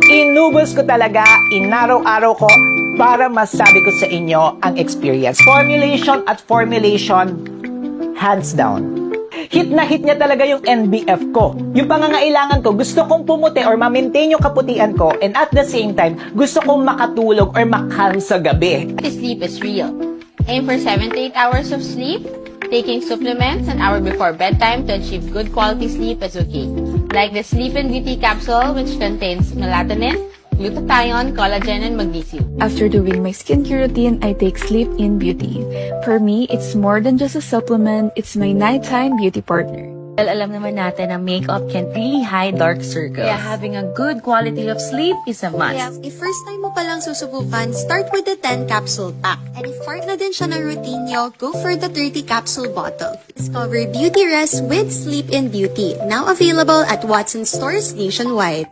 Inubos ko talaga, inaraw-araw ko para masabi ko sa inyo ang experience. Formulation at formulation, hands down. Hit na hit niya talaga yung NBF ko. Yung pangangailangan ko, gusto kong pumuti or ma-maintain yung kaputian ko, and at the same time, gusto kong makatulog or makalm sa gabi. Sleep is real. Aim for 7 to 8 hours of sleep. Taking supplements an hour before bedtime to achieve good quality sleep is okay. Like the Sleep and Beauty capsule, which contains melatonin, glutathione, collagen, and magnesium. After doing my skincare routine, I take Sleep in Beauty. For me, it's more than just a supplement, it's my nighttime beauty partner. Well, alam naman natin na makeup can really hide dark circles. Kaya having a good quality of sleep is a must. Kaya if first time mo palang susubukan, start with the 10 capsule pack. And if part na din siya ng routine nyo, go for the 30 capsule bottle. Discover Beauty Rest with Sleep in Beauty, now available at Watson's stores nationwide.